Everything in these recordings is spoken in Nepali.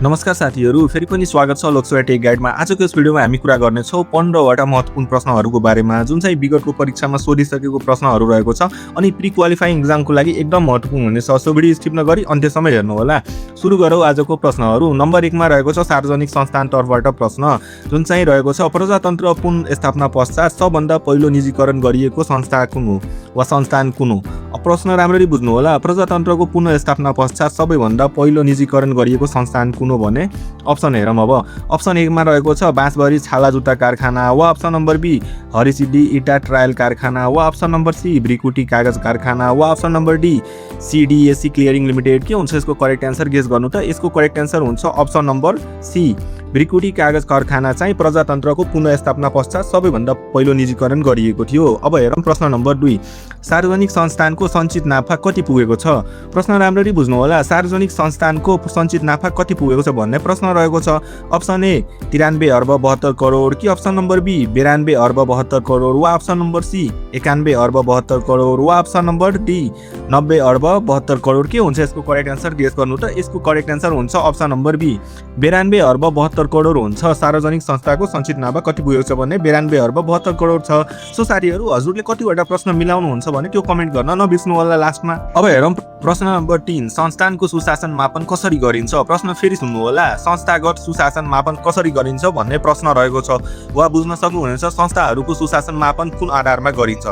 नमस्कार साथीहरू, फेरि पनि स्वागत छ लोकसेवा टेक गाइडमा। आजको यस भिडियोमा हामी कुरा गर्नेछौँ 15वटा महत्त्वपूर्ण प्रश्नहरूको बारेमा, जुन चाहिँ विगतको परीक्षामा सोधिसकेको प्रश्नहरू रहेको छ अनि प्री क्वालिफाइङ एक्जामको लागि एकदम महत्त्वपूर्ण हुनेछ। सो भिडियो स्किप नगरी अन्त्यसम्म हेर्नुहोला। सुरु गरौँ आजको प्रश्नहरू। नम्बर 1 मा रहेको छ सार्वजनिक संस्थान तर्फबाट प्रश्न, जुन चाहिँ रहेको छ प्रजातन्त्र पुनर्स्थापना पश्चात सबभन्दा पहिलो निजीकरण गरिएको संस्था कुन हो वा संस्थान कुन हो? प्रश्न राम्ररी बुझ्नु होला। प्रजातन्त्रको पुनर्स्थापना पश्चात सबैभन्दा पहिलो निजीकरण गरिएको संस्थान कुन हो भने अप्सन हेरौँ। अब अप्सन 1 मा रहेको छ बाँसबरी छाला जुत्ता कारखाना, वा अप्सन नम्बर बी हरिसिद्धि इटा ट्रायल कारखाना, वा अप्सन नम्बर सी ब्रिकुटी कागज कारखाना, वा option number D CDSC clearing limited. के हुन्छ यसको करेक्ट एन्सर? गेस गर्नु त। यसको करेक्ट एन्सर हुन्छ अप्सन नम्बर सी ब्रिकुटी कागज कारखाना चाहिँ प्रजातन्त्रको पुनर्स्थापना पश्चात सबैभन्दा पहिलो निजीकरण गरिएको थियो। अब हेरौँ प्रश्न नम्बर 2, सार्वजनिक संस्थानको सञ्चित नाफा कति पुगेको छ? प्रश्न राम्ररी बुझ्नु होला। सार्वजनिक संस्थानको सञ्चित नाफा कति पुगेको छ भन्ने प्रश्न रहेको छ। अप्सन ए 93 अर्ब 72 करोड, कि अप्सन नम्बर बी 92 अर्ब 72 करोड, वा अप्सन नम्बर सी 91 अर्ब 72 करोड, वा अप्सन नम्बर डी 90 अर्ब 72 करोड। के हुन्छ यसको करेक्ट एन्सर? गेस गर्नु त। यसको करेक्ट एन्सर हुन्छ अप्सन नम्बर बी 92 अर्ब 72 करोड हुन्छ। सार्वजनिक संस्थाको सञ्चित नाफा कति पुगेको छ भने 92 अर्ब 72 करोड छ। सो साथीहरू, हजुरले कतिवटा प्रश्न मिलाउनुहुन्छ भने त्यो कमेन्ट गर्न नबिर्सनु होला लास्टमा। अब हेरौँ प्रश्न नम्बर 3, संस्थानको सुशासन मापन कसरी गरिन्छ? प्रश्न फेरि सुन्नु होला। संस्थागत सुशासन मापन कसरी गरिन्छ भन्ने प्रश्न रहेको छ, वा बुझ्न सक्नुहुनेछ संस्थाहरूको सुशासन मापन कुन आधारमा गरिन्छ?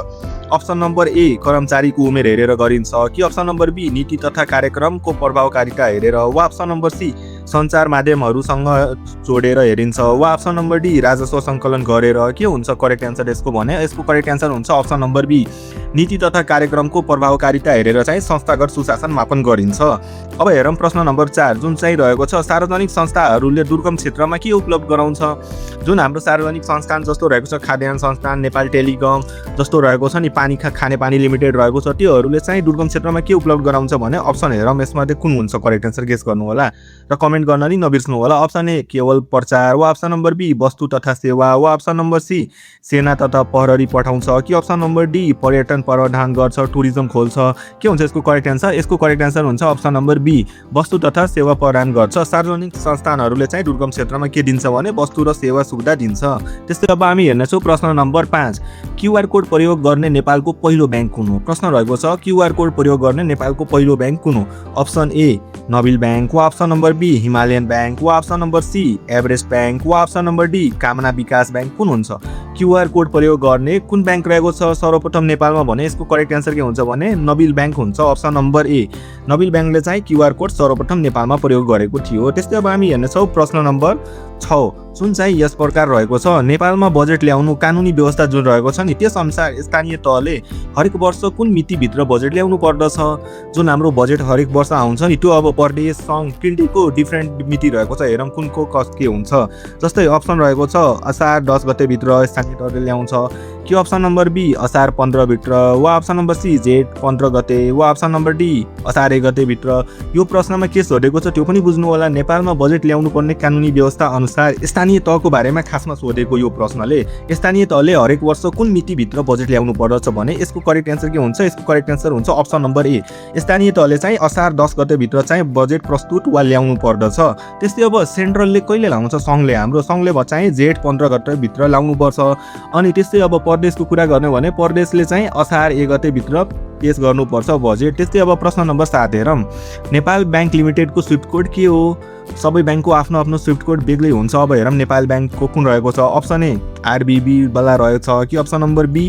अप्सन नम्बर ए कर्मचारीको उमेर हेरेर गरिन्छ, कि अप्सन नम्बर बी नीति तथा कार्यक्रमको प्रभावकारिता हेरेर, वा अप्सन नम्बर सी सञ्चार माध्यमहरूसँग जोडेर हेरिन्छ, वा अप्सन नम्बर डी राजस्व सङ्कलन गरेर। के हुन्छ करेक्ट एन्सर यसको भने? यसको करेक्ट एन्सर हुन्छ अप्सन नम्बर बी नीति तथा कार्यक्रमको प्रभावकारिता हेरेर चाहिँ संस्थागत सुशासन मापन गरिन्छ। अब हेरौँ प्रश्न नम्बर 4, जुन चाहिँ रहेको छ सार्वजनिक संस्थाहरूले दुर्गम क्षेत्रमा के उपलब्ध गराउँछ? जुन हाम्रो सार्वजनिक संस्थान जस्तो रहेको छ खाद्यान्न संस्थान, नेपाल टेलिकम जस्तो रहेको छ नि, खानेपानी लिमिटेड रहेको छ, त्योहरूले चाहिँ दुर्गम क्षेत्रमा के उपलब्ध गराउँछ भने अप्सन हेरौँ यसमध्ये कुन हुन्छ करेक्ट एन्सर? गेस गर्नु होला र कमेन्ट गर्न नि नबिर्सनु होला। अप्सन ए केवल प्रचार, वा अप्सन नम्बर बी वस्तु तथा सेवा, वा अप्सन नम्बर सी सेना तथा प्रहरी पठाउँछ, कि अप्सन नम्बर डी पर्यटन प्रावधान गर्छ, टुरिज्म खोल्छ। के हुन्छ यसको करेक्ट एन्सर? यसको करेक्ट एन्सर हुन्छ अप्सन नम्बर बी वस्तु तथा सेवा प्रदान गर्छ। सार्वजनिक संस्थानहरूले चाहिँ दुर्गम क्षेत्रमा के दिन्छ भने वस्तु र सेवा सुविधा दिन्छ। त्यस्तै अब हामी हेर्नेछौँ प्रश्न नम्बर 5, क्युआर कोड प्रयोग गर्ने नेपालको पहिलो ब्याङ्क कुन हो? प्रश्न रहेको छ क्युआर कोड प्रयोग गर्ने नेपालको पहिलो ब्याङ्क कुन हो? अप्सन ए नबिल ब्याङ्क, वा option number B Himalayan bank, वा option number C Everest bank, वा option number D Kamana Bikas bank. कुन हुन्छ क्युआर कोड प्रयोग गर्ने कुन ब्याङ्क रहेको छ सर्वप्रथम नेपालमा भने यसको करेक्ट एन्सर के हुन्छ भने नबिल ब्याङ्क हुन्छ। अप्सन नम्बर ए नबिल ब्याङ्कले चाहिँ क्युआर कोड सर्वप्रथम नेपालमा प्रयोग गरेको थियो। त्यस्तै अब हामी हेर्नेछौँ प्रश्न नम्बर 6, जुन चाहिँ यस प्रकार रहेको छ, नेपालमा बजेट ल्याउनु कानुनी व्यवस्था जुन रहेको छ नि त्यस अनुसार स्थानीय तहले हरेक वर्ष कुन मितिभित्र बजेट ल्याउनु पर्दछ? जुन हाम्रो बजेट हरेक वर्ष आउँछ नि त्यो अब पर डे सङ्घ किल्टीको डिफ्रेन्ट मिति रहेको छ। हेरौँ कुनको के हुन्छ। जस्तै अप्सन रहेको छ असार 10 गतेभित्र स्थानीय तहले ल्याउँछ, कि अप्सन नम्बर बी असार 15 भित्र, वा अप्सन नम्बर सी जेठ 15 गते, वा अप्सन नम्बर डी असार 1 गतेभित्र। यो प्रश्नमा के सोधेको छ त्यो पनि बुझ्नु होला। नेपालमा बजेट ल्याउनु पर्ने कानुनी व्यवस्था अनुसार स्थानीय तहको बारेमा खासमा सोधेको यो प्रश्नले। स्थानीय तहले हरेक वर्ष कुन मितिभित्र बजेट ल्याउनु पर्दछ भने यसको करेक्ट एन्सर के हुन्छ? यसको करेक्ट एन्सर हुन्छ अप्सन नम्बर ए स्थानीय तहले चाहिँ असार 10 गतेभित्र चाहिँ बजेट प्रस्तुत वा ल्याउनु पर्दछ। त्यस्तै अब सेन्ट्रलले कहिले ल्याउँछ? सङ्घले, हाम्रो सङ्घले चाहिँ जेठ 15 गतेभित्र ल्याउनु पर्छ। अनि त्यस्तै अब प्रदेशको कुरा गर्ने भने प्रदेशले चाहिँ असार 1 गतेभित्र पेश गर्नुपर्छ बजेट। त्यस्तै अब प्रश्न नम्बर 7 हेरौँ, नेपाल ब्याङ्क लिमिटेडको स्विफ्ट कोड के हो? सबै ब्याङ्कको आफ्नो आफ्नो स्विफ्ट कोड बेग्लै हुन्छ। अब हेरौँ नेपाल ब्याङ्कको कुन रहेको छ। अप्सन ए आरबिबी वाला रहेको छ, कि अप्सन नम्बर बी,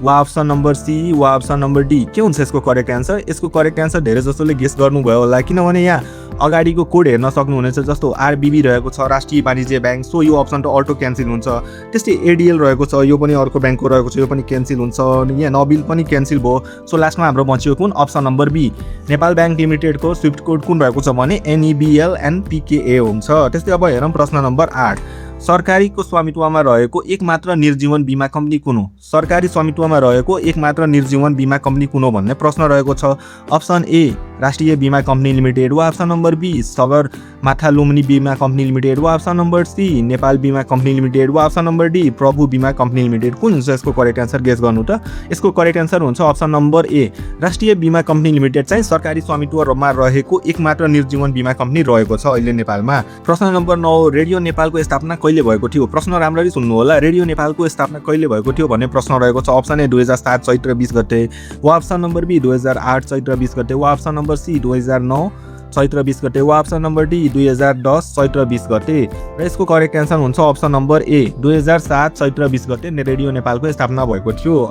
वा अप्सन नम्बर सी, वा अप्सन नम्बर डी। के हुन्छ यसको करेक्ट एन्सर? यसको करेक्ट एन्सर धेरै जसोले गेस गर्नुभयो होला, किनभने यहाँ अगाडिको कोड हेर्न सक्नुहुनेछ। जस्तो आरबिबी रहेको छ राष्ट्रिय वाणिज्य ब्याङ्क, सो यो अप्सन त अटो क्यान्सल हुन्छ। त्यस्तै एडिएल रहेको छ, यो पनि अर्को ब्याङ्कको रहेको छ, यो पनि क्यान्सल हुन्छ। यहाँ नबिल पनि क्यान्सल भयो। सो लास्टमा हाम्रो बच्यो कुन? Option number B Nepal bank लिमिटेडको स्विफ्ट कोड कुन रहेको छ भने NEBL and PKA हुन्छ। त्यस्तै अब हेरौँ प्रश्न नम्बर 8, सरकारीको स्वामित्वमा रहेको एकमात्र निर्जीवन बिमा कम्पनी कुन हो? सरकारी स्वामित्वमा रहेको एकमात्र निर्जीवन बिमा कम्पनी कुन हो भन्ने प्रश्न रहेको छ। Option A Rastriya Beema company limited वा option number B Sagarmatha Lumbini Beema company limited वा option number C Nepal Beema company limited वा option number D Prabhu Beema company limited. कुन हुन्छ यसको करेक्ट एन्सर गेस गर्नु त। यसको करेक्ट एन्सर हुन्छ अप्सन नम्बर ए राष्ट्रिय बीमा कम्पनी लिमिटेड चाहिँ सरकारी स्वामित्वमा रहेको एकमात्र निर्जीवन बीमा कम्पनी रहेको छ अहिले नेपालमा। प्रश्न नम्बर 9 रेडियो नेपालको स्थापना कहिले भएको थियो। प्रश्न राम्ररी सुन्नु होला। रेडियो नेपालको स्थापना कहिले भएको थियो भन्ने प्रश्न रहेको छ। अप्सन ए 2007 चैत्र 20 गते वा अप्सन नम्बर बी 2008 चैत्र 20 गते वा अप्सन नम्बर सी 2009 चैत्र 20 गते वा अप्सन नम्बर डी 2010 चैत्र 20 गते र यसको करेक्ट एन्सर हुन्छ अप्सन नम्बर ए 2007 चैत्र 20 गते रेडियो नेपालको स्थापना भएको थियो।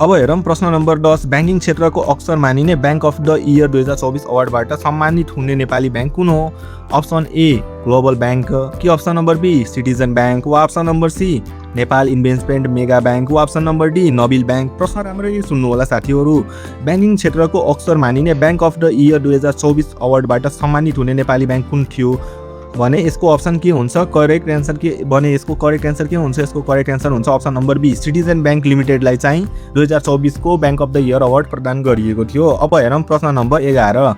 अब हेरौँ प्रश्न नम्बर 10 ब्याङ्किङ क्षेत्रको अक्षर मानिने ब्याङ्क अफ द इयर 2024 अवार्डबाट सम्मानित हुने नेपाली ब्याङ्क कुन हो। अप्सन ए ग्लोबल ब्याङ्क कि option number B citizen bank वा option number C Nepal investment mega bank वा option number D Nabil bank. प्रश्न राम्ररी सुन्नु होला साथीहरू। ब्याङ्किङ क्षेत्रको अक्षर मानिने ब्याङ्क अफ द इयर 2024 अवार्डबाट सम्मानित हुने नेपाली ब्याङ्क कुन थियो भने यसको अप्सन के हुन्छ करेक्ट एन्सर के भने यसको करेक्ट एन्सर के हुन्छ। यसको करेक्ट एन्सर हुन्छ option number B citizen bank लिमिटेडलाई चाहिँ 2024 को bank of the year award प्रदान गरिएको थियो। अब हेरौँ प्रश्न नम्बर 11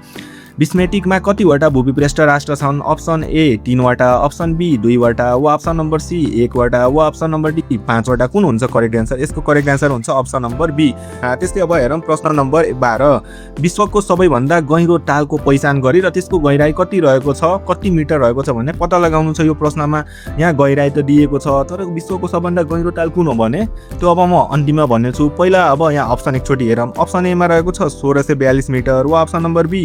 विस्मेटिकमा कतिवटा भूविपृष्ठ राष्ट्र छन्। अप्सन ए 3वटा अप्सन बी 2वटा वा अप्सन नम्बर सी 1वटा वा अप्सन नम्बर डी 5वटा। कुन हुन्छ करेक्ट एन्सर। यसको करेक्ट एन्सर हुन्छ अप्सन नम्बर बी। त्यस्तै अब हेरौँ प्रश्न नम्बर 12 विश्वको सबैभन्दा गहिरो तालको पहिचान गरी र त्यसको गहिराई कति रहेको छ कति मिटर रहेको छ भन्ने पत्ता लगाउनु छ। यो प्रश्नमा यहाँ गहिराई त दिएको छ तर विश्वको सबभन्दा गहिरो ताल कुन हो भने त्यो अब म अन्तिममा भन्नेछु। पहिला अब यहाँ अप्सन एकचोटि हेरौँ। अप्सन एमा रहेको छ 1642 मिटर वा अप्सन नम्बर बी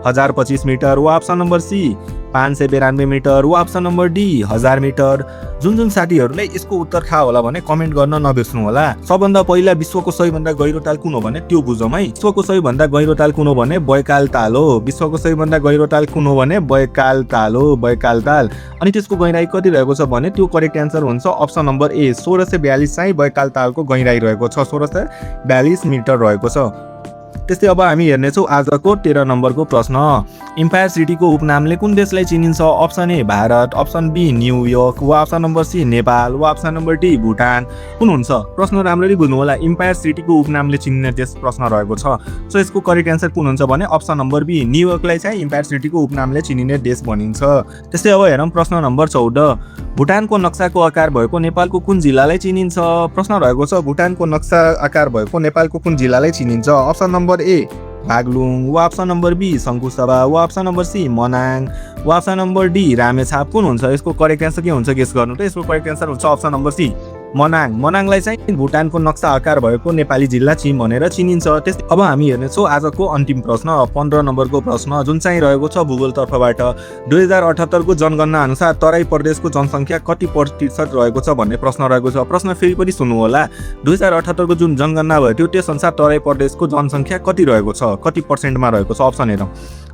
1025 मिटर वा अप्सन नम्बर सी 592 मिटर वा अप्सन नम्बर डी 1000 मिटर। जुन साथीहरूले यसको उत्तर थाहा होला भने कमेन्ट गर्न नबिर्सनु होला। सबभन्दा पहिला विश्वको सबैभन्दा गहिरो ताल कुन हो भने त्यो बुझौँ है। विश्वको सबैभन्दा गहिरो ताल कुन हो भने बैकाल ताल हो। विश्वको सबैभन्दा गहिरो ताल कुन हो भने बैकाल ताल हो बैकाल ताल। अनि त्यसको गहिराई कति रहेको छ भने त्यो करेक्ट एन्सर हुन्छ अप्सन नम्बर ए 1642 चाहिँ बैकाल तालको गहिराई रहेको छ 1642 मिटर रहेको छ। त्यस्तै अब हामी हेर्नेछौँ आजको 13 नम्बरको प्रश्न इम्पायर सिटीको उपनामले कुन देशलाई चिनिन्छ। Option A Bharat option B New York वा अप्सन नम्बर सी नेपाल वा अप्सन नम्बर डी भुटान। कुन हुन्छ प्रश्न राम्ररी बुझ्नु होला। इम्पायर सिटीको उपनामले चिनिने देश प्रश्न रहेको छ। सो यसको करेक्ट एन्सर कुन हुन्छ भने अप्सन नम्बर बी न्युयोर्कलाई चाहिँ इम्पायर सिटीको उपनामले चिनिने देश भनिन्छ। त्यस्तै अब हेरौँ प्रश्न नम्बर 14 भुटानको नक्साको आकार भएको नेपालको कुन जिल्लालाई चिनिन्छ। प्रश्न रहेको छ भुटानको नक्सा आकार भएको नेपालको कुन जिल्लालाई चिनिन्छ। अप्सन नम्बर ए बागलुङ वा अप्सन नम्बर बी शङ्कुसभा वा अप्सन नम्बर सी मनाङ वा अप्सन नम्बर डी रामेछाप। कुन हुन्छ यसको करेक्ट एन्सर के हुन्छ गेस गर्नु त। यसको करेक्ट एन्सर हुन्छ अप्सन नम्बर सी मनाङलाई चाहिँ भुटानको नक्सा आकार भएको नेपाली जिल्ला भनेर चिनिन्छ। त्यस्तै अब हामी हेर्नेछौँ आजको अन्तिम प्रश्न 15 नम्बरको प्रश्न जुन चाहिँ रहेको छ भूगोल तर्फबाट 2078 को जनगणना अनुसार तराई प्रदेशको जनसङ्ख्या कति प्रतिशत रहेको छ भन्ने प्रश्न रहेको छ। प्रश्न फेरि पनि सुन्नु होला। 2078 को जुन जनगणना भयो त्यो त्यसअनुसार तराई प्रदेशको जनसङ्ख्या कति रहेको छ कति पर्सेन्टमा रहेको छ। अप्सन हेरौँ।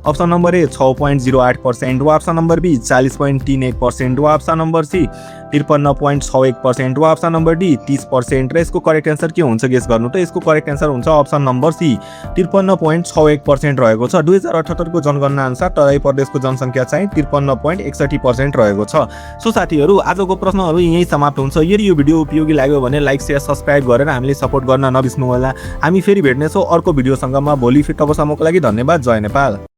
अप्सन नम्बर ए 6.08% वा अप्सन नम्बर बी 40.31% वा अप्सन नम्बर सी 53.61% वा अप्सन नम्बर डी 30% र यसको करेक्ट एन्सर के हुन्छ गेस गर्नु त। यसको करेक्ट एन्सर हुन्छ अप्सन नम्बर सी 53.61% रहेको छ। 2078 को जनगणना अनुसार तराई प्रदेशको जनसङ्ख्या चाहिँ 53.61% रहेको छ। सो साथीहरू आजको प्रश्नहरू यहीँ समाप्त हुन्छ। यदि यो भिडियो उपयोगी लाग्यो भने लाइक शेयर सब्सक्राइब गरेर हामीले सपोर्ट गर्न नबिर्सनु होला। हामी फेरि भेट्नेछौँ अर्को भिडियोसँग। म भोलि फेरि तबसम्मको लागि धन्यवाद। जय नेपाल।